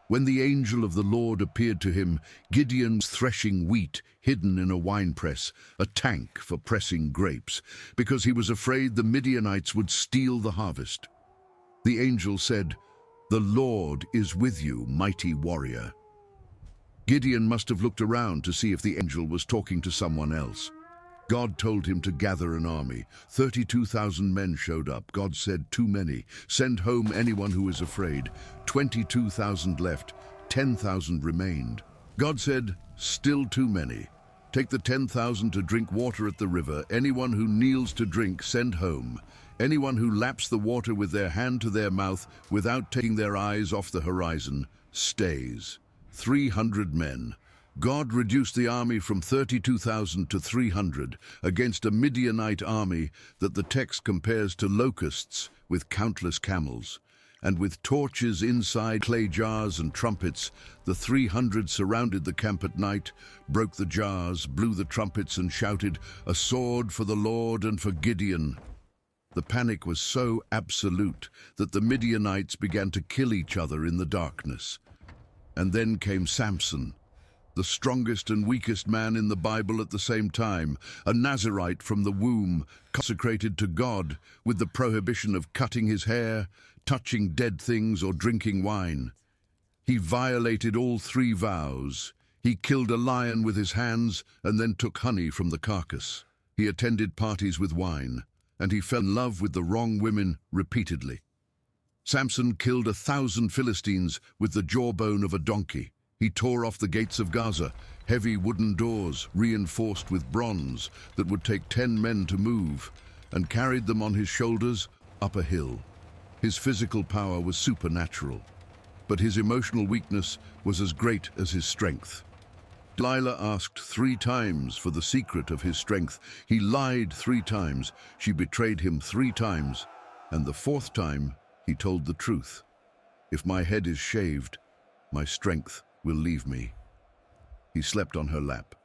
When the angel of the Lord appeared to him, Gideon was threshing wheat hidden in a winepress, a tank for pressing grapes, because he was afraid the Midianites would steal the harvest. The angel said, "The Lord is with you, mighty warrior." Gideon must have looked around to see if the angel was talking to someone else. God told him to gather an army. 32,000 men showed up. God said, "Too many. Send home anyone who is afraid." 22,000 left. 10,000 remained. God said, "Still too many. Take the 10,000 to drink water at the river. Anyone who kneels to drink, send home. Anyone who laps the water with their hand to their mouth without taking their eyes off the horizon, stays." 300 men. God reduced the army from 32,000 to 300 against a Midianite army that the text compares to locusts with countless camels. And with torches inside clay jars and trumpets, the 300 surrounded the camp at night, broke the jars, blew the trumpets and shouted, "A sword for the Lord and for Gideon." The panic was so absolute that the Midianites began to kill each other in the darkness. And then came Samson, the strongest and weakest man in the Bible at the same time, a Nazirite from the womb, consecrated to God, with the prohibition of cutting his hair, touching dead things, or drinking wine. He violated all 3 vows. He killed a lion with his hands and then took honey from the carcass. He attended parties with wine, and he fell in love with the wrong women repeatedly. Samson killed 1,000 Philistines with the jawbone of a donkey. He tore off the gates of Gaza, heavy wooden doors reinforced with bronze that would take 10 men to move, and carried them on his shoulders up a hill. His physical power was supernatural, but his emotional weakness was as great as his strength. Delilah asked 3 times for the secret of his strength. He lied 3 times. She betrayed him 3 times, and the 4th time he told the truth. "If my head is shaved, my strength will leave me." He slept on her lap.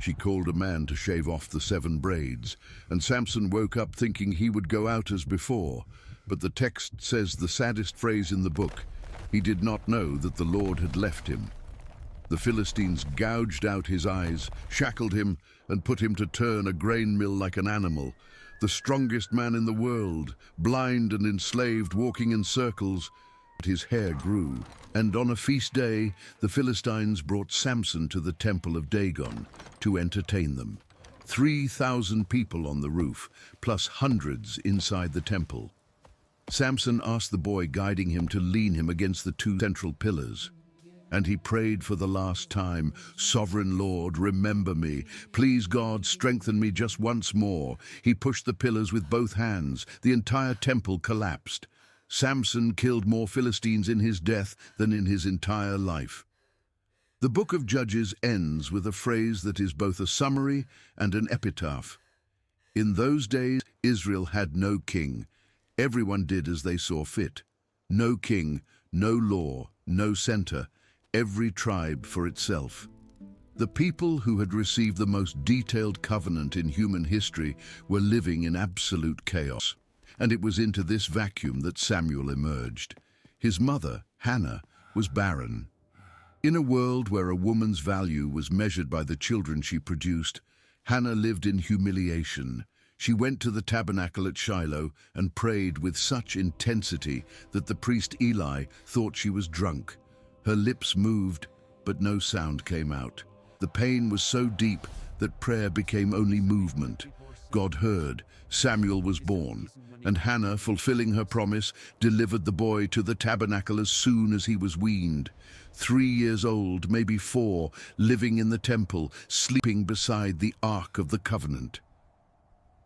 She called a man to shave off the 7 braids, and Samson woke up thinking he would go out as before. But the text says the saddest phrase in the book: he did not know that the Lord had left him. The Philistines gouged out his eyes, shackled him, and put him to turn a grain mill like an animal. The strongest man in the world, blind and enslaved, walking in circles, but his hair grew. And on a feast day, the Philistines brought Samson to the temple of Dagon to entertain them. 3,000 people on the roof, plus hundreds inside the temple. Samson asked the boy guiding him to lean him against the 2 central pillars. And he prayed for the last time, "Sovereign Lord, remember me. Please, God, strengthen me just once more." He pushed the pillars with both hands. The entire temple collapsed. Samson killed more Philistines in his death than in his entire life. The book of Judges ends with a phrase that is both a summary and an epitaph. In those days, Israel had no king. Everyone did as they saw fit. No king, no law, no center, every tribe for itself. The people who had received the most detailed covenant in human history were living in absolute chaos. And it was into this vacuum that Samuel emerged. His mother, Hannah, was barren. In a world where a woman's value was measured by the children she produced, Hannah lived in humiliation. She went to the tabernacle at Shiloh and prayed with such intensity that the priest Eli thought she was drunk. Her lips moved, but no sound came out. The pain was so deep that prayer became only movement. God heard, Samuel was born, and Hannah, fulfilling her promise, delivered the boy to the tabernacle as soon as he was weaned. 3 years old, maybe 4, living in the temple, sleeping beside the Ark of the Covenant.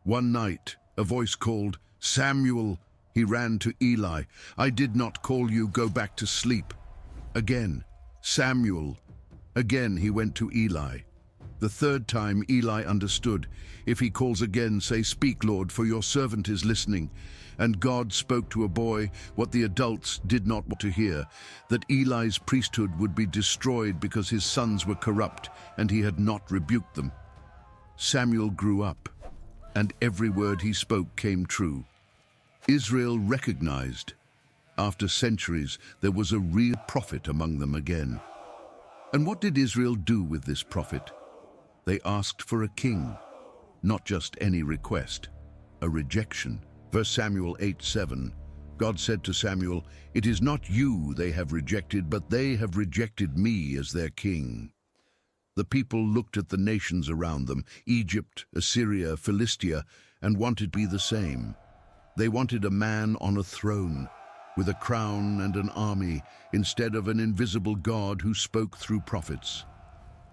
One night, a voice called, "Samuel!" He ran to Eli. "I did not call you, go back to sleep." Again, "Samuel!" Again he went to Eli. The third time Eli understood. If he calls again, say, "Speak, Lord, for your servant is listening." And God spoke to a boy what the adults did not want to hear, that Eli's priesthood would be destroyed because his sons were corrupt and he had not rebuked them. Samuel grew up, and every word he spoke came true. Israel recognized, after centuries, there was a real prophet among them again. And what did Israel do with this prophet? They asked for a king, not just any request, a rejection. 1 Samuel 8:7, God said to Samuel, "It is not you they have rejected, but they have rejected me as their king." The people looked at the nations around them, Egypt, Assyria, Philistia, and wanted to be the same. They wanted a man on a throne, with a crown and an army, instead of an invisible God who spoke through prophets.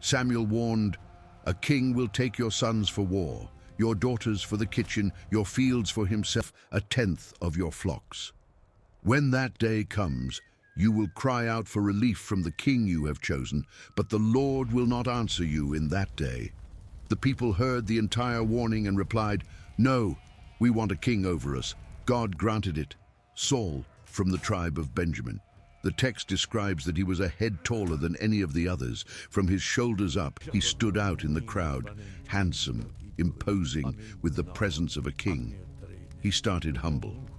Samuel warned, "A king will take your sons for war, your daughters for the kitchen, your fields for himself, 1/10 of your flocks. When that day comes, you will cry out for relief from the king you have chosen, but the Lord will not answer you in that day." The people heard the entire warning and replied, "No, we want a king over us." God granted it, Saul, from the tribe of Benjamin. The text describes that he was a head taller than any of the others. From his shoulders up, he stood out in the crowd, handsome, imposing, with the presence of a king. He started humble.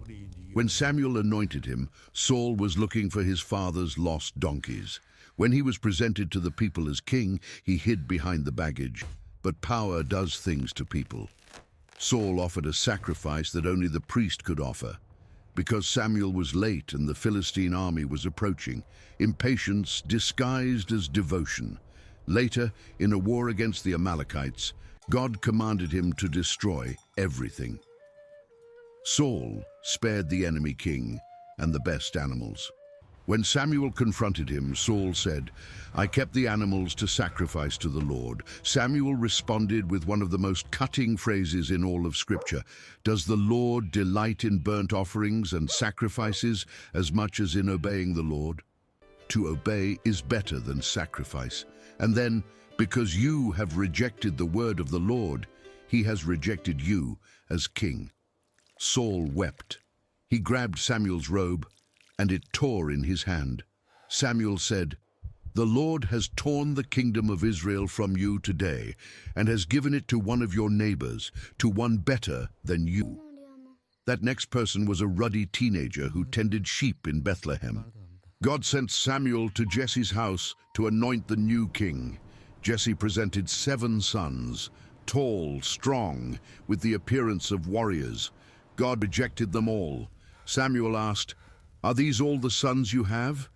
When Samuel anointed him, Saul was looking for his father's lost donkeys. When he was presented to the people as king, he hid behind the baggage. But power does things to people. Saul offered a sacrifice that only the priest could offer. Because Samuel was late and the Philistine army was approaching, impatience disguised as devotion. Later, in a war against the Amalekites, God commanded him to destroy everything. Saul spared the enemy king and the best animals. When Samuel confronted him, Saul said, "I kept the animals to sacrifice to the Lord." Samuel responded with one of the most cutting phrases in all of Scripture. "Does the Lord delight in burnt offerings and sacrifices as much as in obeying the Lord? To obey is better than sacrifice." And then, "Because you have rejected the word of the Lord, he has rejected you as king." Saul wept. He grabbed Samuel's robe, and it tore in his hand. Samuel said, "The Lord has torn the kingdom of Israel from you today, and has given it to one of your neighbors, to one better than you." That next person was a ruddy teenager who tended sheep in Bethlehem. God sent Samuel to Jesse's house to anoint the new king. Jesse presented 7 sons, tall, strong, with the appearance of warriors. God rejected them all. Samuel asked, "Are these all the sons you have?"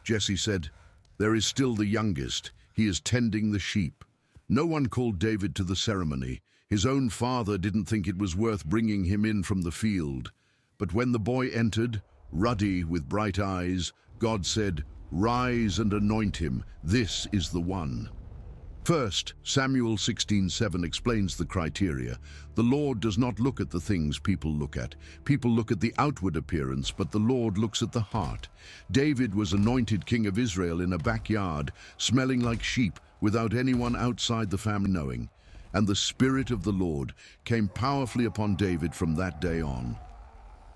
Jesse said, "There is still the youngest. He is tending the sheep." No one called David to the ceremony. His own father didn't think it was worth bringing him in from the field. But when the boy entered, ruddy with bright eyes, God said, "Rise and anoint him. This is the one." First, Samuel 16:7 explains the criteria. The Lord does not look at the things people look at. People look at the outward appearance, but the Lord looks at the heart. David was anointed king of Israel in a backyard, smelling like sheep, without anyone outside the family knowing. And the Spirit of the Lord came powerfully upon David from that day on.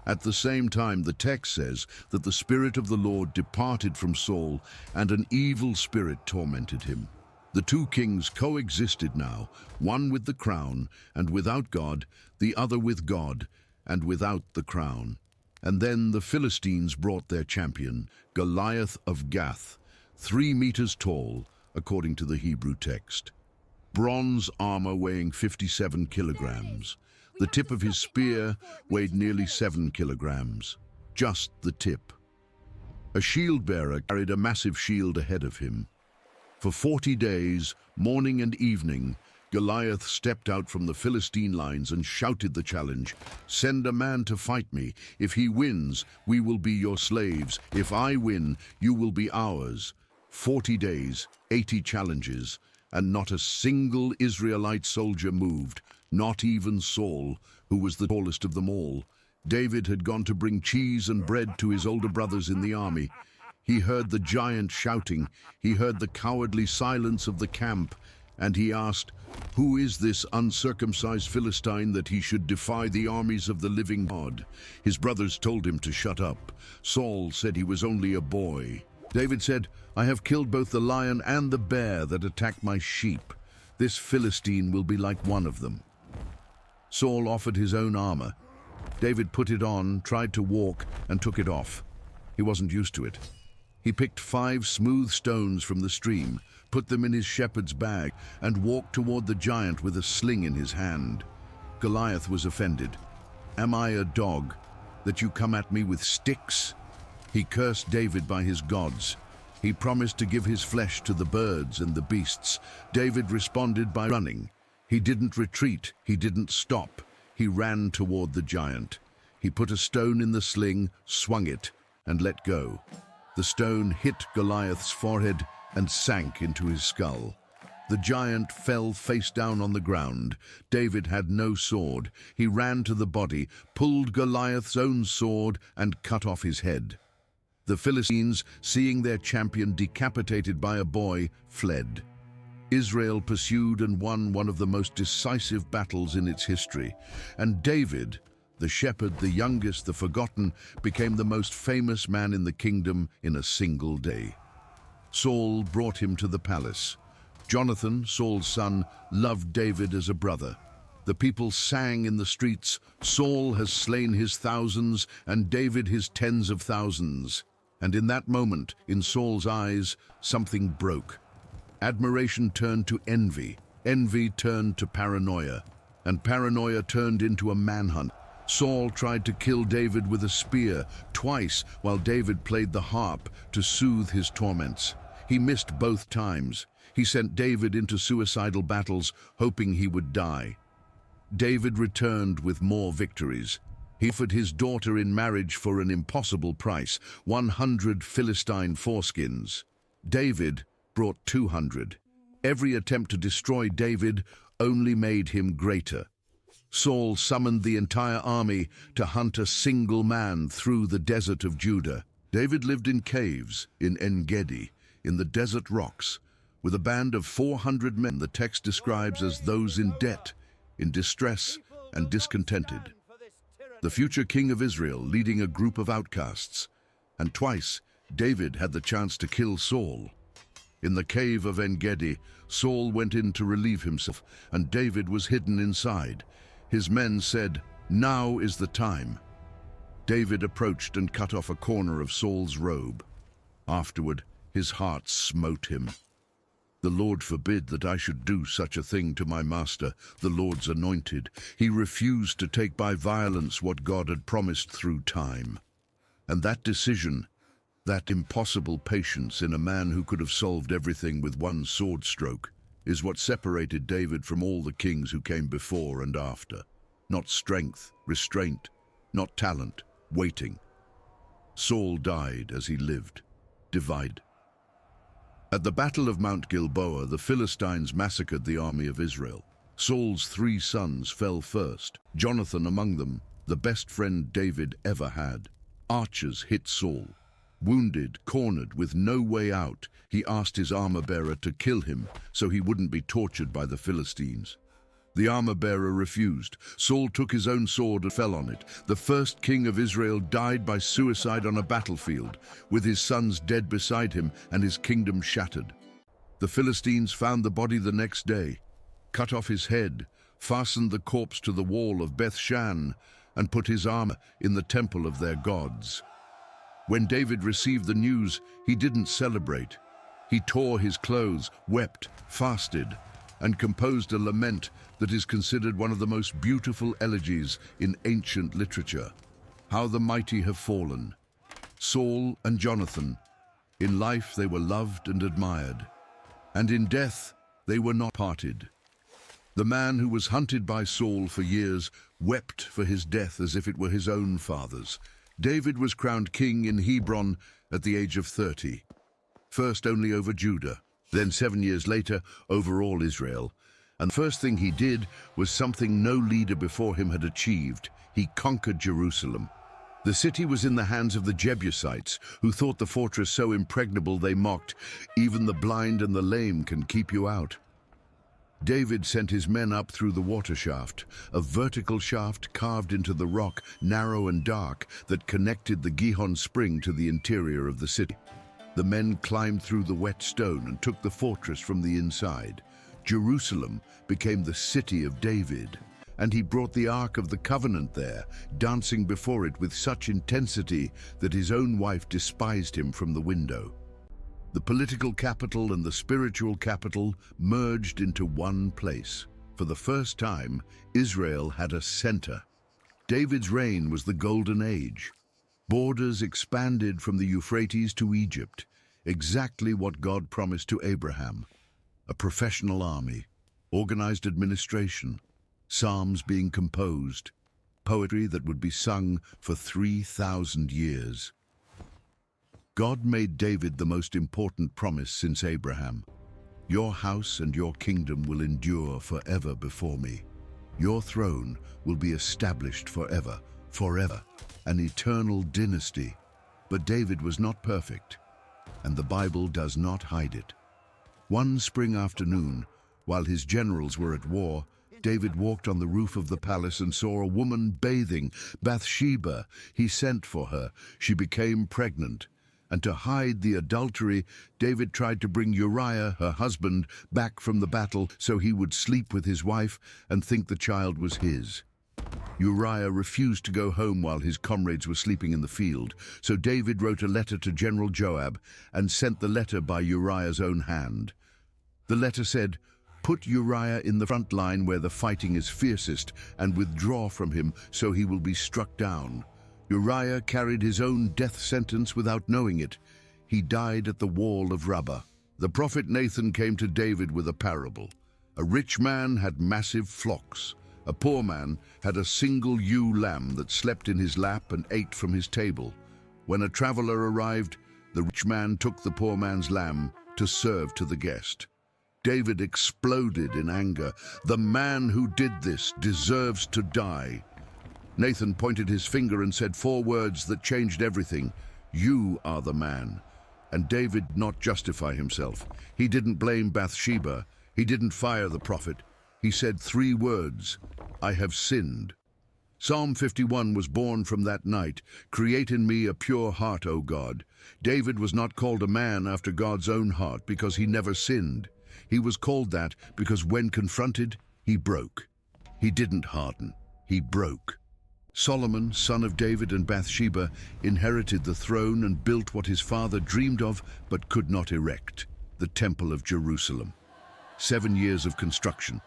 At the same time, the text says that the Spirit of the Lord departed from Saul, and an evil spirit tormented him. The two kings coexisted now, one with the crown and without God, the other with God and without the crown. And then the Philistines brought their champion, Goliath of Gath. 3 meters tall, according to the Hebrew text. Bronze armor weighing 57 kilograms. The tip of his spear weighed nearly 7 kilograms. Just the tip. A shield bearer carried a massive shield ahead of him. For 40 days, morning and evening, Goliath stepped out from the Philistine lines and shouted the challenge, "Send a man to fight me. If he wins, we will be your slaves. If I win, you will be ours." 40 days, 80 challenges, and not a single Israelite soldier moved, not even Saul, who was the tallest of them all. David had gone to bring cheese and bread to his older brothers in the army. He heard the giant shouting, he heard the cowardly silence of the camp, and he asked, "Who is this uncircumcised Philistine that he should defy the armies of the living God?" His brothers told him to shut up. Saul said he was only a boy. David said, "I have killed both the lion and the bear that attacked my sheep. This Philistine will be like one of them." Saul offered his own armor. David put it on, tried to walk, and took it off. He wasn't used to it. He picked 5 smooth stones from the stream, put them in his shepherd's bag, and walked toward the giant with a sling in his hand. Goliath was offended. "Am I a dog, that you come at me with sticks?" He cursed David by his gods. He promised to give his flesh to the birds and the beasts. David responded by running. He didn't retreat, he didn't stop. He ran toward the giant. He put a stone in the sling, swung it, and let go. The stone hit Goliath's forehead and sank into his skull. The giant fell face down on the ground. David had no sword. He ran to the body, pulled Goliath's own sword, and cut off his head. The Philistines, seeing their champion decapitated by a boy, fled. Israel pursued and won one of the most decisive battles in its history. And David, the shepherd, the youngest, the forgotten, became the most famous man in the kingdom in a single day. Saul brought him to the palace. Jonathan, Saul's son, loved David as a brother. The people sang in the streets, "Saul has slain his thousands, and David his tens of thousands." And in that moment, in Saul's eyes, something broke. Admiration turned to envy, envy turned to paranoia, and paranoia turned into a manhunt. Saul tried to kill David with a spear twice while David played the harp to soothe his torments. He missed both times. He sent David into suicidal battles, hoping he would die. David returned with more victories. He offered his daughter in marriage for an impossible price, 100 Philistine foreskins. David brought 200. Every attempt to destroy David only made him greater. Saul summoned the entire army to hunt a single man through the desert of Judah. David lived in caves in En-Gedi, in the desert rocks, with a band of 400 men the text describes as those in debt, in distress, and discontented. The future king of Israel leading a group of outcasts. And twice, David had the chance to kill Saul. In the cave of En-Gedi, Saul went in to relieve himself, and David was hidden inside. His men said, "Now is the time." David approached and cut off a corner of Saul's robe. Afterward, his heart smote him. "The Lord forbid that I should do such a thing to my master, the Lord's anointed." He refused to take by violence what God had promised through time. And that decision, that impossible patience in a man who could have solved everything with one sword stroke, is what separated David from all the kings who came before and after. Not strength, restraint, not talent, waiting. Saul died as he lived, divided. At the Battle of Mount Gilboa, the Philistines massacred the army of Israel. Saul's 3 sons fell first, Jonathan among them, the best friend David ever had. Archers hit Saul. Wounded, cornered, with no way out, he asked his armor-bearer to kill him so he wouldn't be tortured by the Philistines. The armor-bearer refused. Saul took his own sword and fell on it. The first king of Israel died by suicide on a battlefield, with his sons dead beside him and his kingdom shattered. The Philistines found the body the next day, cut off his head, fastened the corpse to the wall of Beth-shan, and put his armor in the temple of their gods. When David received the news, he didn't celebrate. He tore his clothes, wept, fasted, and composed a lament that is considered one of the most beautiful elegies in ancient literature. How the mighty have fallen. Saul and Jonathan, in life they were loved and admired, and in death they were not parted. The man who was hunted by Saul for years wept for his death as if it were his own father's. David was crowned king in Hebron at the age of 30. First only over Judah, then 7 years later over all Israel. And the first thing he did was something no leader before him had achieved. He conquered Jerusalem. The city was in the hands of the Jebusites, who thought the fortress so impregnable they mocked, "Even the blind and the lame can keep you out." David sent his men up through the water shaft, a vertical shaft carved into the rock, narrow and dark, that connected the Gihon spring to the interior of the city. The men climbed through the wet stone and took the fortress from the inside. Jerusalem became the city of David, and he brought the Ark of the Covenant there, dancing before it with such intensity that his own wife despised him from the window. The political capital and the spiritual capital merged into one place. For the first time, Israel had a center. David's reign was the Golden Age. Borders expanded from the Euphrates to Egypt, exactly what God promised to Abraham. A professional army, organized administration, psalms being composed, poetry that would be sung for 3,000 years. God made David the most important promise since Abraham. Your house and your kingdom will endure forever before me. Your throne will be established forever, forever, an eternal dynasty. But David was not perfect, and the Bible does not hide it. One spring afternoon, while his generals were at war, David walked on the roof of the palace and saw a woman bathing, Bathsheba. He sent for her. She became pregnant. And to hide the adultery, David tried to bring Uriah, her husband, back from the battle so he would sleep with his wife and think the child was his. Uriah refused to go home while his comrades were sleeping in the field, so David wrote a letter to General Joab and sent the letter by Uriah's own hand. The letter said, "Put Uriah in the front line where the fighting is fiercest and withdraw from him so he will be struck down." Uriah carried his own death sentence without knowing it. He died at the wall of Rabbah. The prophet Nathan came to David with a parable. A rich man had massive flocks. A poor man had a single ewe lamb that slept in his lap and ate from his table. When a traveler arrived, the rich man took the poor man's lamb to serve to the guest. David exploded in anger. "The man who did this deserves to die." Nathan pointed his finger and said 4 words that changed everything. "You are the man." And David did not justify himself. He didn't blame Bathsheba. He didn't fire the prophet. He said 3 words, "I have sinned." Psalm 51 was born from that night. "Create in me a pure heart, O God." David was not called a man after God's own heart because he never sinned. He was called that because when confronted, he broke. He didn't harden. He broke. Solomon, son of David and Bathsheba, inherited the throne and built what his father dreamed of but could not erect, the Temple of Jerusalem. 7 years of construction,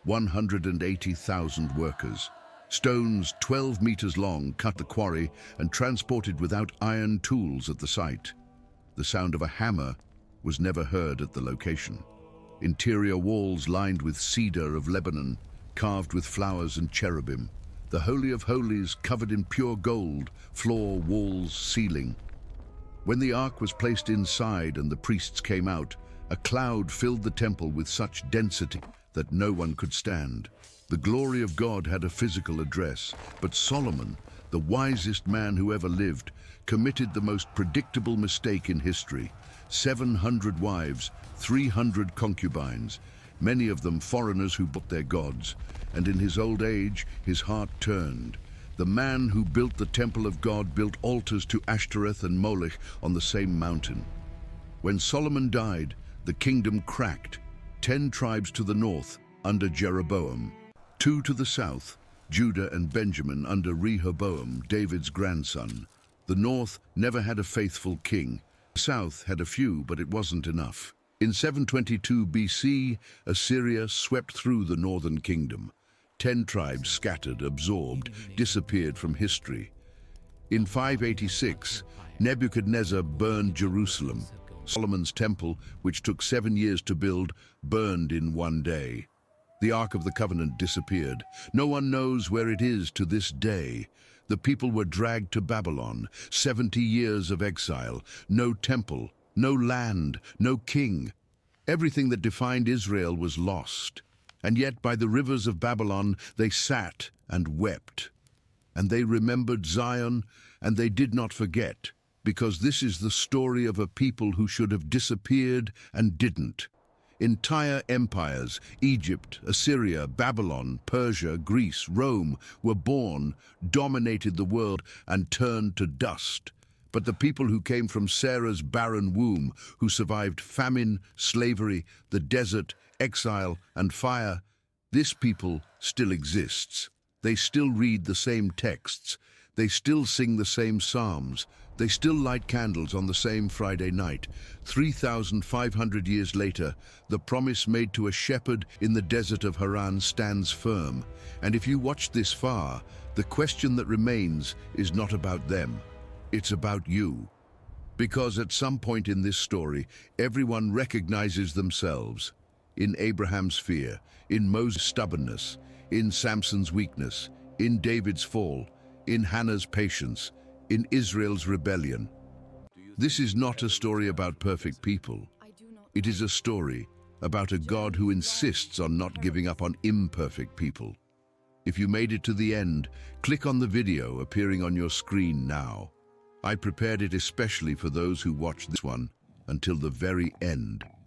180,000 workers. Stones 12 meters long cut the quarry and transported without iron tools at the site. The sound of a hammer was never heard at the location. Interior walls lined with cedar of Lebanon, carved with flowers and cherubim. The Holy of Holies covered in pure gold, floor, walls, ceiling. When the ark was placed inside and the priests came out, a cloud filled the temple with such density that no one could stand. The glory of God had a physical address, but Solomon, the wisest man who ever lived, committed the most predictable mistake in history. 700 wives, 300 concubines, many of them foreigners who bought their gods, and in his old age his heart turned. The man who built the temple of God built altars to Ashtoreth and Molech on the same mountain. When Solomon died, the kingdom cracked. 10 tribes to the north under Jeroboam, 2 to the south, Judah and Benjamin under Rehoboam, David's grandson. The north never had a faithful king, The south had a few, but it wasn't enough. In 722 BC, Assyria swept through the northern kingdom. 10 tribes scattered, absorbed, disappeared from history. In 586, Nebuchadnezzar burned Jerusalem. Solomon's temple, which took 7 years to build, burned in one day. The Ark of the Covenant disappeared. No one knows where it is to this day. The people were dragged to Babylon, 70 years of exile, no temple, no land, no king. Everything that defined Israel was lost. And yet by the rivers of Babylon they sat and wept. And they remembered Zion, and they did not forget, because this is the story of a people who should have disappeared and didn't. Entire empires, Egypt, Assyria, Babylon, Persia, Greece, Rome, were born, dominated the world, and turned to dust. But the people who came from Sarah's barren womb, who survived famine, slavery, the desert, exile, and fire, this people still exists. They still read the same texts. They still sing the same psalms. They still light candles on the same Friday night. 3,500 years later, the promise made to a shepherd in the desert of Haran stands firm. And if you watch this far, the question that remains is not about them. It's about you. Because at some point in this story, everyone recognizes themselves. In Abraham's fear, in Moses' stubbornness, in Samson's weakness, in David's fall, in Hannah's patience, in Israel's rebellion. This is not a story about perfect people. It is a story about a God who insists on not giving up on imperfect people. If you made it to the end, click on the video appearing on your screen now. I prepared it especially for those who watch this one until the very end.